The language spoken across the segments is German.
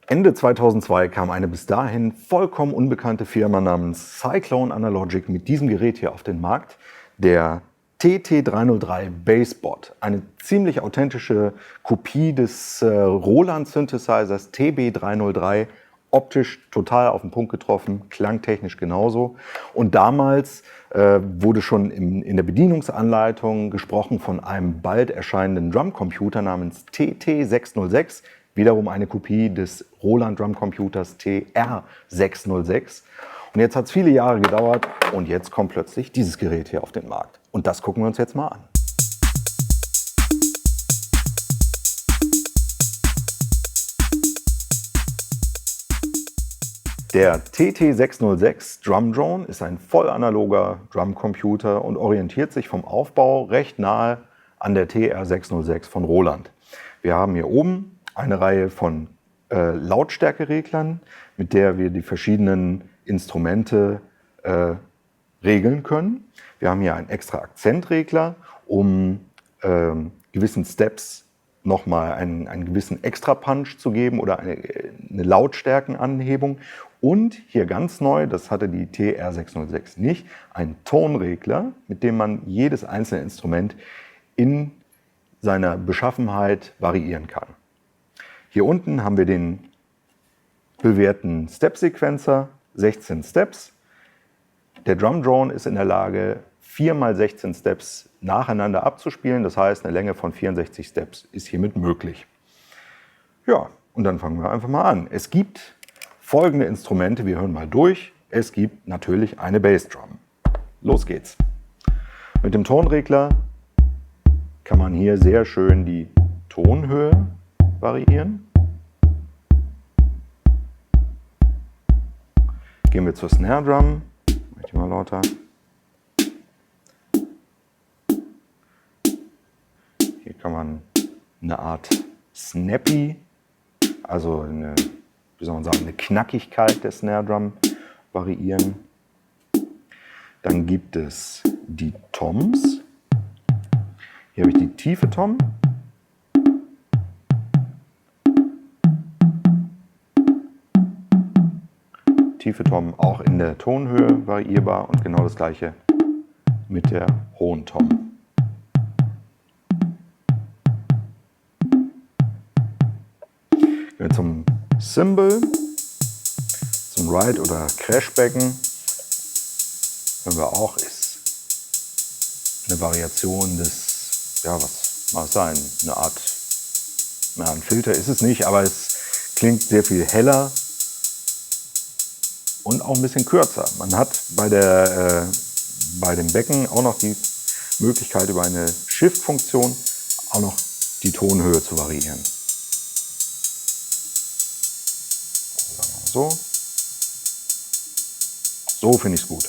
Ende 2002 kam eine bis dahin vollkommen unbekannte Firma namens Cyclone Analogic mit diesem Gerät hier auf den Markt, der TT303 Bassbot, eine ziemlich authentische Kopie des Roland Synthesizers TB303, optisch total auf den Punkt getroffen, klangtechnisch genauso. Und damals wurde schon in der Bedienungsanleitung gesprochen von einem bald erscheinenden Drumcomputer namens TT606, wiederum eine Kopie des Roland Drumcomputers TR606. Und jetzt hat es viele Jahre gedauert und jetzt kommt plötzlich dieses Gerät hier auf den Markt. Und das gucken wir uns jetzt mal an. Der TT606 Drum Drone ist ein voll analoger Drumcomputer und orientiert sich vom Aufbau recht nahe an der TR606 von Roland. Wir haben hier oben eine Reihe von Lautstärkereglern, mit der wir die verschiedenen Instrumente regeln können. Wir haben hier einen extra Akzentregler, um gewissen Steps nochmal einen gewissen Extra-Punch zu geben oder eine Lautstärkenanhebung. Und hier ganz neu, das hatte die TR606 nicht, ein Tonregler, mit dem man jedes einzelne Instrument in seiner Beschaffenheit variieren kann. Hier unten haben wir den bewährten Step-Sequencer, 16 Steps. Der Drum Drone ist in der Lage, 4 mal 16 Steps nacheinander abzuspielen. Das heißt, eine Länge von 64 Steps ist hiermit möglich. Ja, und dann fangen wir einfach mal an. Es gibt folgende Instrumente, wir hören mal durch. Es gibt natürlich eine Bassdrum. Los geht's. Mit dem Tonregler kann man hier sehr schön die Tonhöhe variieren. Gehen wir zur Snare Drum. Mach ich mal lauter. Hier kann man eine Art Snappy, also eine, wie soll man sagen, eine Knackigkeit der Snare Drum variieren. Dann gibt es die Toms. Hier habe ich die tiefe Tom. Tiefe Tom auch in der Tonhöhe variierbar und genau das gleiche mit der hohen Tom. Gehen wir zum Cymbal, zum Ride- oder Crashbecken. Hören wir auch, ist eine Variation des, ja, was mag es sein, eine Art, na, ein Filter ist es nicht, aber es klingt sehr viel heller und auch ein bisschen kürzer. Man hat bei dem Becken auch noch die Möglichkeit, über eine Shift-Funktion auch noch die Tonhöhe zu variieren. So. So finde ich es gut.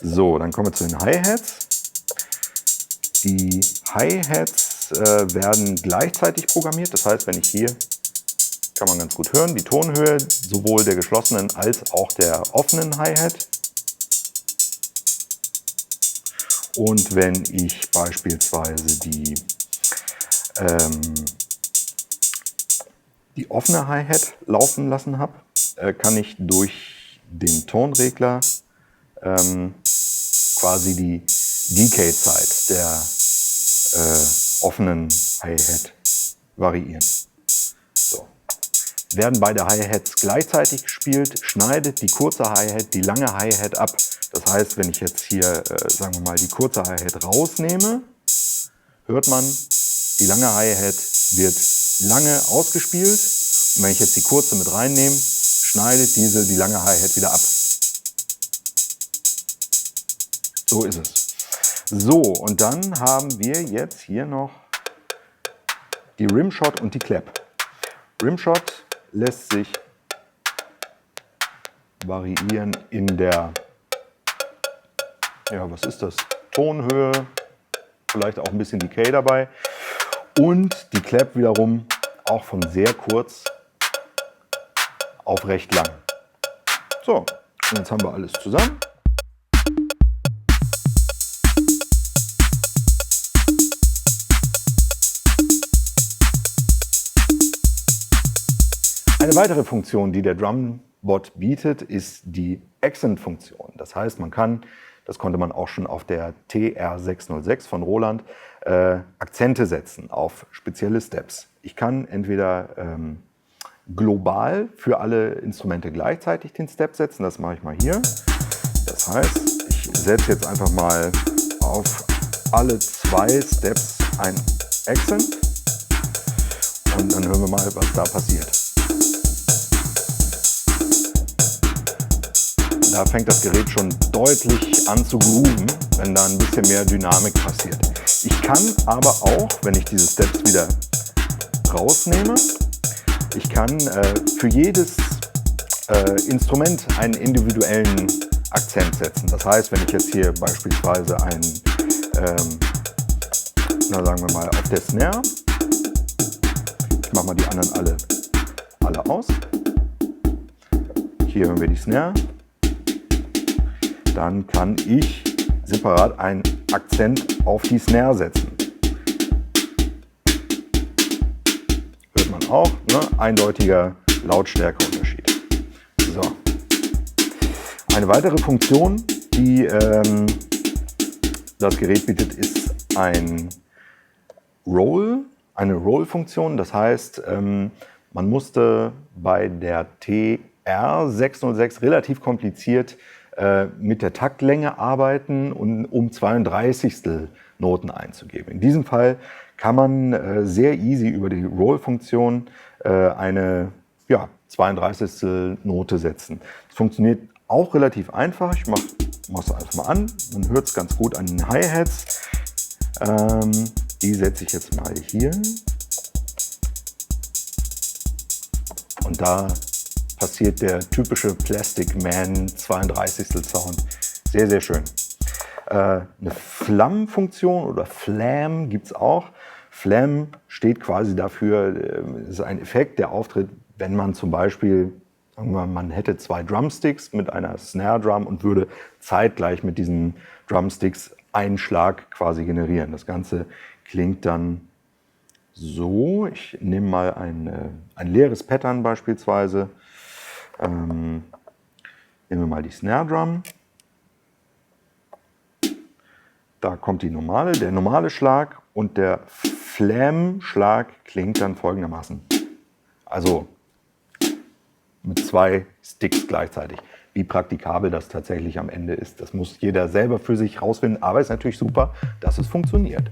So, dann kommen wir zu den Hi-Hats. Die Hi-Hats werden gleichzeitig programmiert. Das heißt, wenn ich hier, kann man ganz gut hören, die Tonhöhe sowohl der geschlossenen als auch der offenen Hi-Hat. Und wenn ich beispielsweise die offene Hi-Hat laufen lassen habe, kann ich durch den Tonregler quasi die Decay-Zeit der offenen Hi-Hat variieren. So. Werden beide Hi-Hats gleichzeitig gespielt, schneidet die kurze Hi-Hat die lange Hi-Hat ab. Das heißt, wenn ich jetzt hier, sagen wir mal, die kurze Hi-Hat rausnehme, hört man, die lange Hi-Hat wird lange ausgespielt. Und wenn ich jetzt die kurze mit reinnehme, schneidet diese die lange Hi-Hat wieder ab. So ist es. So, und dann haben wir jetzt hier noch die Rimshot und die Clap. Rimshot lässt sich variieren in der, ja, was ist das? Tonhöhe, vielleicht auch ein bisschen Decay dabei. Und die Clap wiederum auch von sehr kurz auf recht lang. So, und jetzt haben wir alles zusammen. Eine weitere Funktion, die der Drumbot bietet, ist die Accent-Funktion. Das heißt, man kann, das konnte man auch schon auf der TR606 von Roland, Akzente setzen auf spezielle Steps. Ich kann entweder global für alle Instrumente gleichzeitig den Step setzen. Das mache ich mal hier. Das heißt, ich setze jetzt einfach mal auf alle 2 Steps ein Accent und dann hören wir mal, was da passiert. Da fängt das Gerät schon deutlich an zu grooven, wenn da ein bisschen mehr Dynamik passiert. Ich kann aber auch, wenn ich diese Steps wieder rausnehme, ich kann für jedes Instrument einen individuellen Akzent setzen. Das heißt, wenn ich jetzt hier beispielsweise einen, sagen wir mal, auf der Snare, ich mache mal die anderen alle aus. Hier hören wir die Snare. Dann kann ich separat einen Akzent auf die Snare setzen. Hört man auch, ne? Eindeutiger Lautstärkeunterschied. So. Eine weitere Funktion, die das Gerät bietet, ist eine Roll-Funktion. Das heißt, man musste bei der TR606 relativ kompliziert mit der Taktlänge arbeiten und um 32. Noten einzugeben. In diesem Fall kann man sehr easy über die Roll-Funktion eine 32. Note setzen. Das funktioniert auch relativ einfach. Ich mache es einfach mal an. Man hört es ganz gut an den Hi-Hats. Die setze ich jetzt mal hier. Und da passiert der typische Plastic Man 32. Sound. Sehr, sehr schön. Eine Flam-Funktion oder Flam gibt es auch. Flam steht quasi dafür, ist ein Effekt, der auftritt, wenn man zum Beispiel, man hätte 2 Drumsticks mit einer Snare Drum und würde zeitgleich mit diesen Drumsticks einen Schlag quasi generieren. Das Ganze klingt dann so. Ich nehme mal ein leeres Pattern beispielsweise. Nehmen wir mal die Snare Drum. Da kommt der normale Schlag und der Flam-Schlag klingt dann folgendermaßen. Also mit 2 Sticks gleichzeitig. Wie praktikabel das tatsächlich am Ende ist, das muss jeder selber für sich rausfinden. Aber es ist natürlich super, dass es funktioniert.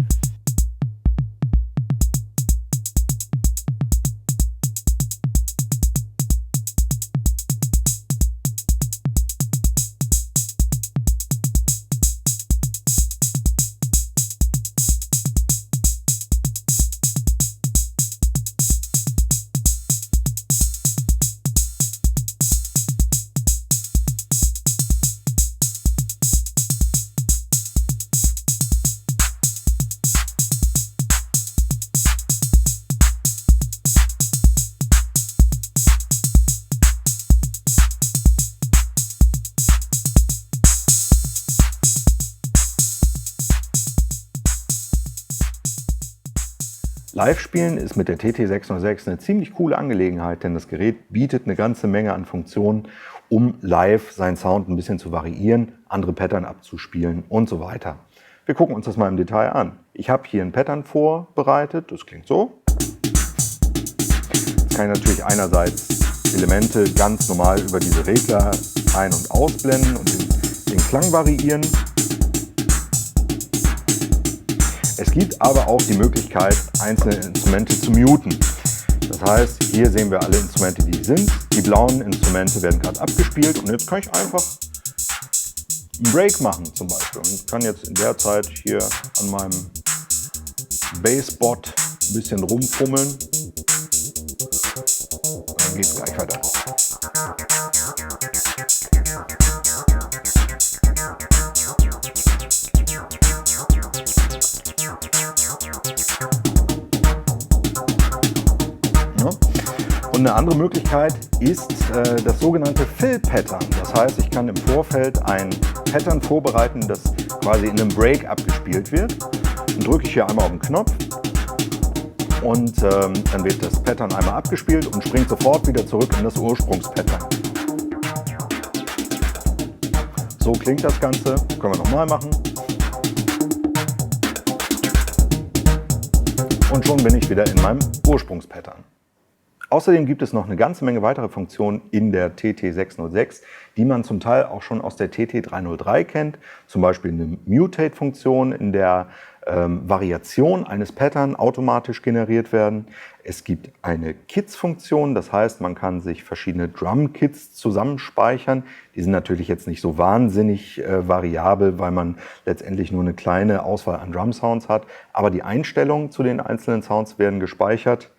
Live-Spielen ist mit der TT606 eine ziemlich coole Angelegenheit, denn das Gerät bietet eine ganze Menge an Funktionen, um live seinen Sound ein bisschen zu variieren, andere Pattern abzuspielen und so weiter. Wir gucken uns das mal im Detail an. Ich habe hier ein Pattern vorbereitet, das klingt so. Jetzt kann ich natürlich einerseits Elemente ganz normal über diese Regler ein- und ausblenden und den Klang variieren. Es gibt aber auch die Möglichkeit, einzelne Instrumente zu muten. Das heißt, hier sehen wir alle Instrumente, die sind. Die blauen Instrumente werden gerade abgespielt und jetzt kann ich einfach einen Break machen zum Beispiel. Und kann jetzt in der Zeit hier an meinem Bassbot ein bisschen rumfummeln. Dann geht es gleich weiter. Und eine andere Möglichkeit ist das sogenannte Fill-Pattern. Das heißt, ich kann im Vorfeld ein Pattern vorbereiten, das quasi in einem Break abgespielt wird. Dann drücke ich hier einmal auf den Knopf und dann wird das Pattern einmal abgespielt und springt sofort wieder zurück in das Ursprungspattern. So klingt das Ganze. Können wir nochmal machen. Und schon bin ich wieder in meinem Ursprungspattern. Außerdem gibt es noch eine ganze Menge weitere Funktionen in der TT606, die man zum Teil auch schon aus der TT303 kennt. Zum Beispiel eine Mutate-Funktion, in der Variationen eines Pattern automatisch generiert werden. Es gibt eine Kits-Funktion, das heißt, man kann sich verschiedene Drum-Kits zusammenspeichern. Die sind natürlich jetzt nicht so wahnsinnig variabel, weil man letztendlich nur eine kleine Auswahl an Drum-Sounds hat. Aber die Einstellungen zu den einzelnen Sounds werden gespeichert.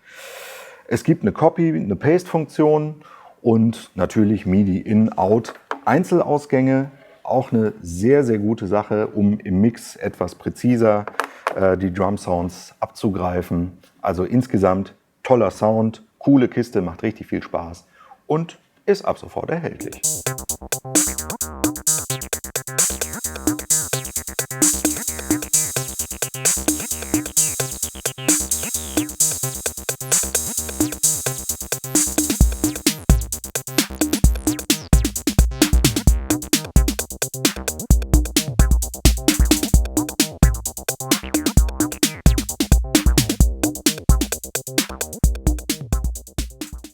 Es gibt eine Copy-, eine Paste-Funktion und natürlich MIDI-In-Out Einzelausgänge. Auch eine sehr, sehr gute Sache, um im Mix etwas präziser die Drum-Sounds abzugreifen. Also insgesamt toller Sound, coole Kiste, macht richtig viel Spaß und ist ab sofort erhältlich.